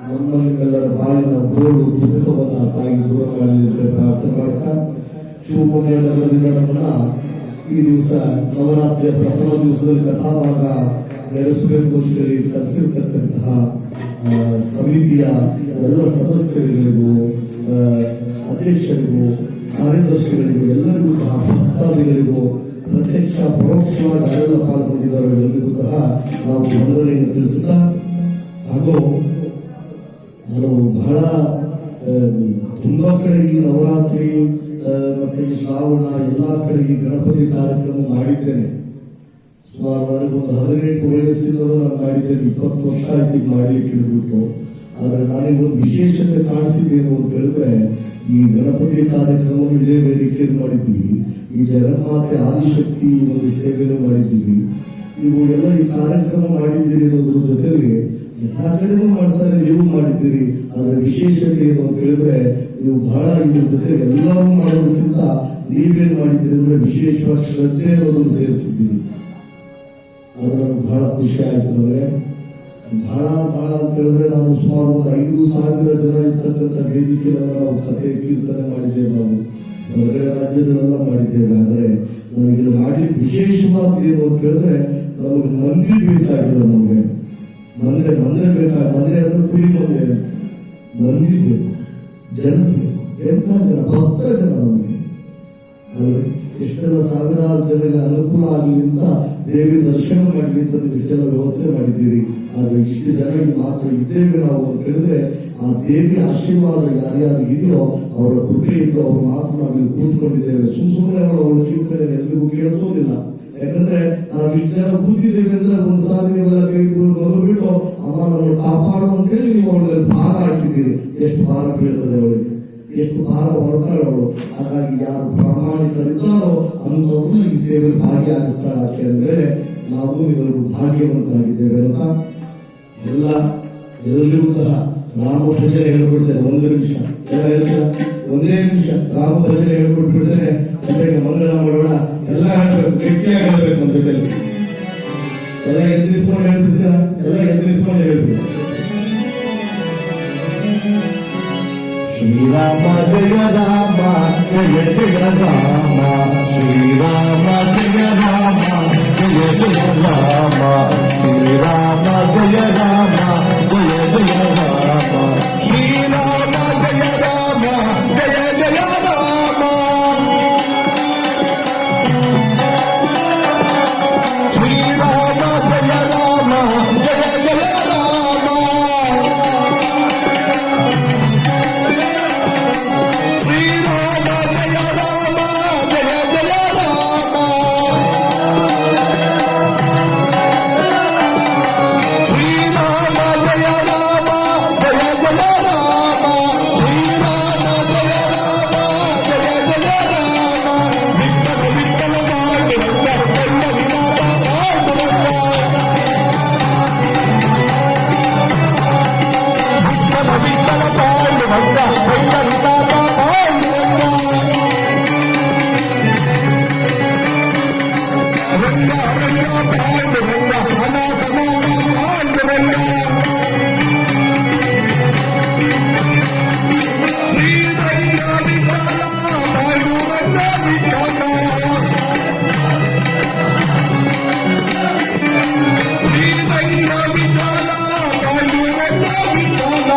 ನಮ್ಮೆಲ್ಲರ ಬಾಳಿನ ಗೋಳು ದುಃಖವನ್ನು ತಾಯಿ ದೂರ ಮಾಡಲಿ ಅಂತ ಪ್ರಾರ್ಥನೆ ಮಾಡ್ತಾ ಶಿವಮೊಗ್ಗ ನಗರದಿಂದ ನಮ್ಮನ್ನ ಈ ದಿವಸ ನವರಾತ್ರಿಯ ಪ್ರಥಮ ದಿವಸದಲ್ಲಿ ಕಥಾಭಾಗ ನಡೆಸಬೇಕು ಅಂತೇಳಿ ಕರೆಸಿರ್ತಕ್ಕಂತಹ ಸಮಿತಿಯ ಎಲ್ಲ ಸದಸ್ಯರುಗಳಿಗೂ ಅಧ್ಯಕ್ಷರಿಗೂ ಕಾರ್ಯದರ್ಶಿಗಳಿಗೂ ಎಲ್ಲರಿಗೂ ಸಹ ಭಕ್ತಾದಿಗಳಿಗೂ ಪ್ರತ್ಯಕ್ಷ ಪರೋಕ್ಷವಾಗಿ ಯಾರೆಲ್ಲ ಪಾಲ್ಗೊಂಡಿದ್ದಾರೆ ಎಲ್ಲರಿಗೂ ಸಹ ನಾವು ವಂದನೆಯನ್ನು ತಿಳಿಸುತ್ತಾ ಹಾಗೂ ನಾನು ಬಹಳ ತುಂಬಾ ಕಡೆ ಈ ನವರಾತ್ರಿ ಮತ್ತೆ ಈ ಶ್ರಾವಣ ಎಲ್ಲಾ ಕಡೆ ಈ ಗಣಪತಿ ಕಾರ್ಯಕ್ರಮ ಮಾಡಿದ್ದೇನೆ. ಸುಮಾರು ನನಗೊಂದು 18 ವಯಸ್ಸಿನಲ್ಲೂ ನಾನು ಮಾಡಿದ್ದೇನೆ. 20 ವರ್ಷ ಆಯ್ತು ಮಾಡ್ಲಿಕ್ಕೆ ಹಿಡಿದ್ಬಿಟ್ಟು. ಆದ್ರೆ ನನಗೊಂದು ವಿಶೇಷತೆ ಕಾಣಿಸಿದ್ದೇನು ಅಂತ ಹೇಳಿದ್ರೆ, ಈ ಗಣಪತಿ ಕಾರ್ಯಕ್ರಮ ಇದೇ ವೇದಿಕೆಯಲ್ಲಿ ಮಾಡಿದ್ವಿ, ಈ ಜಗನ್ಮಾತೆ ಆದಿಶಕ್ತಿ ಒಂದು ಸೇವೆಯನ್ನು ಮಾಡಿದ್ದೀವಿ. ನೀವು ಎಲ್ಲ ಈ ಕಾರ್ಯಕ್ರಮ ಮಾಡಿದ್ದೀರಿ ಅನ್ನೋದ್ರ ಜೊತೆಗೆ ಎಲ್ಲಾ ಕಡೆನೂ ಮಾಡ್ತಾರೆ, ನೀವು ಮಾಡಿದ್ದೀರಿ. ಅದರ ವಿಶೇಷತೆ ಏನು ಅಂತ ಹೇಳಿದ್ರೆ, ನೀವು ಬಹಳ ಇದ್ರ ಜೊತೆ ಎಲ್ಲರೂ ಮಾಡೋದಕ್ಕಿಂತ ನೀವೇನ್ ಮಾಡಿದ್ದೀರಿ ಅಂದ್ರೆ ವಿಶೇಷವಾಗಿ ಶ್ರದ್ಧೆ ಅನ್ನೋದನ್ನು ಸೇರಿಸಿದ್ದೀರಿ. ಅದು ನನಗೆ ಬಹಳ ಖುಷಿ ಆಯ್ತು. ನನಗೆ ಬಹಳ ಅಂತ ಹೇಳಿದ್ರೆ, ನಾನು ಸುಮಾರು ಒಂದು 5,000 ಜನ ಇರ್ತಕ್ಕಂಥ ವೇದಿಕೆಯಲ್ಲೆಲ್ಲ ನಾವು ಕಥೆ ಕೀರ್ತನೆ ಮಾಡಿದ್ದೇವೆ, ನಾವು ಹೊರಗಡೆ ರಾಜ್ಯದಲ್ಲೆಲ್ಲ ಮಾಡಿದ್ದೇವೆ. ಆದ್ರೆ ನನಗೆ ಮಾಡ್ಲಿಕ್ಕೆ ವಿಶೇಷವಾದ ಏನು ಅಂತ ಹೇಳಿದ್ರೆ, ನಮಗೆ ಮಂದಿ ಬೇಕಾಗಿಲ್ಲ. ನಮಗೆ ಮಂದೆ ಬೇಕಾಗ ಮಂದೆ ಅಂದ್ರೆ ಕುರಿ ಮಂದಿ ಬೇಕು, ಜನ ಬೇಕು. ಎಂತ ಜನ? ಭಕ್ತ ಜನ. ನಮಗೆ ಎಷ್ಟೆಲ್ಲ ಸಾವಿರಾರು ಜನರಿಗೆ ಅನುಕೂಲ ಆಗಲಿ ಅಂತ, ದೇವಿ ದರ್ಶನ ಮಾಡಲಿ ಅಂತ ನೀವು ಇಷ್ಟೆಲ್ಲ ವ್ಯವಸ್ಥೆ ಮಾಡಿದ್ದೀರಿ. ಆದ್ರೆ ಇಷ್ಟು ಜನರಿಗೆ ಮಾತ್ರ ಇದ್ದೇವೆ ನಾವು ಅಂತ ಹೇಳಿದ್ರೆ, ಆ ದೇವಿ ಆಶೀರ್ವಾದ ಯಾರ್ಯಾರು ಇದೆಯೋ ಅವರ ಕೃಪೆಯಿಂದ ಅವರು ಮಾತ್ರ ನಾವಿಲ್ಲಿ ಕೂತ್ಕೊಂಡಿದ್ದೇವೆ. ಸುಮ್ಮನೆ ಅವರ ಕೀರ್ತನೆ ಎಲ್ಲಿಗೂ ಕೇಳಿಸೋದಿಲ್ಲ. ಯಾಕಂದ್ರೆ ನಾವು ಇಷ್ಟು ಜನ ಕೂತಿದ್ದೇವೆ ಅಂದ್ರೆ ಒಂದು ಸಾರಿ ನೀವೆಲ್ಲ ಕೈ ಬಿಟ್ಟು ಅಮ್ಮ ನಮ್ಮನ್ನು ಕಾಪಾಡು ಅಂತ ಹೇಳಿ ನೀವು ಅವಳಿಗೆ ಭಾರ ಹಾಕಿದ್ದೀರಿ. ಎಷ್ಟು ಭಾರ ಬೀಳ್ತದೆ ಅವಳಿಗೆ, ಎಷ್ಟು ಭಾರ ಹೊರತಾಳೆ ಅವಳು. ಹಾಗಾಗಿ ಯಾರು ಪ್ರಾಮಾಣಿಕರಿದ್ದಾರೋ ಅಂತವ್ರನ್ನ ಈ ಸೇವೆ ಭಾಗಿಯಾಗಿಸ್ತಾಳೆ ಆಕೆ ಅಂದ್ಮೇಲೆ ನಾವು ನೀವೆಲ್ಲರೂ ಭಾಗ್ಯವಂತರಾಗಿದ್ದೇವೆ ಅಂತ ಎಲ್ಲರಿಗೂ ಸಹ ರಾಮ ಭಜನೆ ಹೇಳ್ಬಿಡ್ತೇನೆ. 1 ನಿಮಿಷ ಎಲ್ಲ ಹೇಳ್ತೀರ, 1 ನಿಮಿಷ ರಾಮ ಭಜನೆ ಹೇಳ್ಬಿಟ್ಬಿಡ್ತೇನೆ. ಜೊತೆಗೆ ಮಂಗಳ ಮಾಡೋಣ, ಎಲ್ಲ ಹೇಳ್ಬೇಕು, ಗಟ್ಟಿಯಾಗಿ ಹೇಳ್ಬೇಕು. ನಮ್ಮ ಜೊತೆಲಿ ಎಲ್ಲ ಎದ್ದು ನಿಂತ್ಕೊಂಡು ಹೇಳ್ಬಿಡ್ತೀರ, ಎಲ್ಲ ಎದ್ದು ನಿಂತ್ಕೊಂಡು ಹೇಳ್ಬೇಕು. ಶ್ರೀರಾಮ ಜಯ ರಾಮ ಜಯ ಜಯ ರಾಮ, ಶ್ರೀರಾಮ ಜಯ ರಾಮ ಜಯ ಜಯ ರಾಮ, ಶ್ರೀರಾಮ ಜಯ ರಾಮ ಜಯ ಜಯ ರಾಮ, ಶ್ರೀರಾಮ ಜಯ ರಾಮ ಜಯ ಜಯ ರಾಮ, ಶ್ರೀರಾಮ ಜಯ ರಾಮ ಜಯ ಜಯ ರಾಮ, ಶ್ರೀರಾಮ ಜಯ ರಾಮ ಜಯ ಜಯ ರಾಮ, ಶ್ರೀರಾಮ ಜಯ ರಾಮ ಜಯ ಜಯ ರಾಮ, ಶ್ರೀರಾಮ ಜಯ ರಾಮ ಜಯ ಜಯ ರಾಮ, ವಿಠಲ ವಿಠಲ ಪಾಂಡುರಂಗ ಪಲ್ಲವಿನಾಥ ಪಾಂಡುರಂಗ, ವಿಠಲ ವಿಠಲ ಪಾಂಡುರಂಗ ಪಲ್ಲವಿನಾಥ ಪಾಂಡುರಂಗ, ರಂಗ ರಂಗ ಪಾಂಡುರಂಗ ಅನಾಥನಾಥ ಪಾಂಡುರಂಗ, ಶ್ರೀರಂಗ ವಿಠಲ ಪಾಂಡುರಂಗ ವಿಠಲ, ಶ್ರೀರಂಗ ವಿಠಲ ಪಾಂಡುರಂಗ ವಿಠಲ,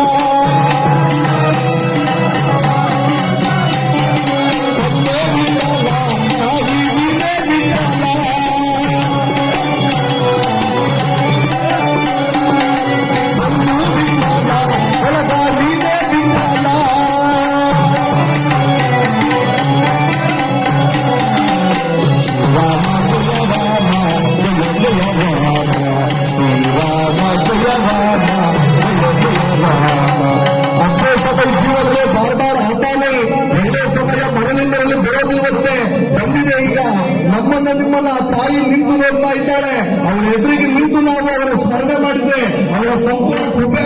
ತತ್ತೋ ವಿಠಲ ನಾವಿ ವಿನೆ ವಿಠಲ, ಬಂಧು ವಿಠಲ ಬೆಳಗ ವಿನೆ ವಿಠಲ, ಶ್ರೀರಾಮ ಜಯ ರಾಮ ಜಯ ಜಯ ರಾಮ, ಶ್ರೀರಾಮ ಜಯ ರಾಮ ಜಯ ಜಯ ರಾಮ. अच्छे समय जीवन में बार बार आता नहीं, ಒಳ್ಳೆ ಸಮಯ ಮರಳಿಂದರಲ್ಲಿ ಬರೋದಿಲ್ಲಂತೆ. ಬಂದಿದೆ ಈಗ. ನಮ್ಮನ್ನ ನಿಮ್ಮನ್ನ ಆ ತಾಯಿ ನಿಂತು ನೋಡ್ತಾ ಇದ್ದಾಳೆ. ಅವಳ ಎದುರಿಗೆ ನಿಂತು ನಾವು ಅವರ ಸ್ಮರಣೆ ಮಾಡಿದ್ರೆ ಅವರ ಸಂಪೂರ್ಣ ಕೃಪೆ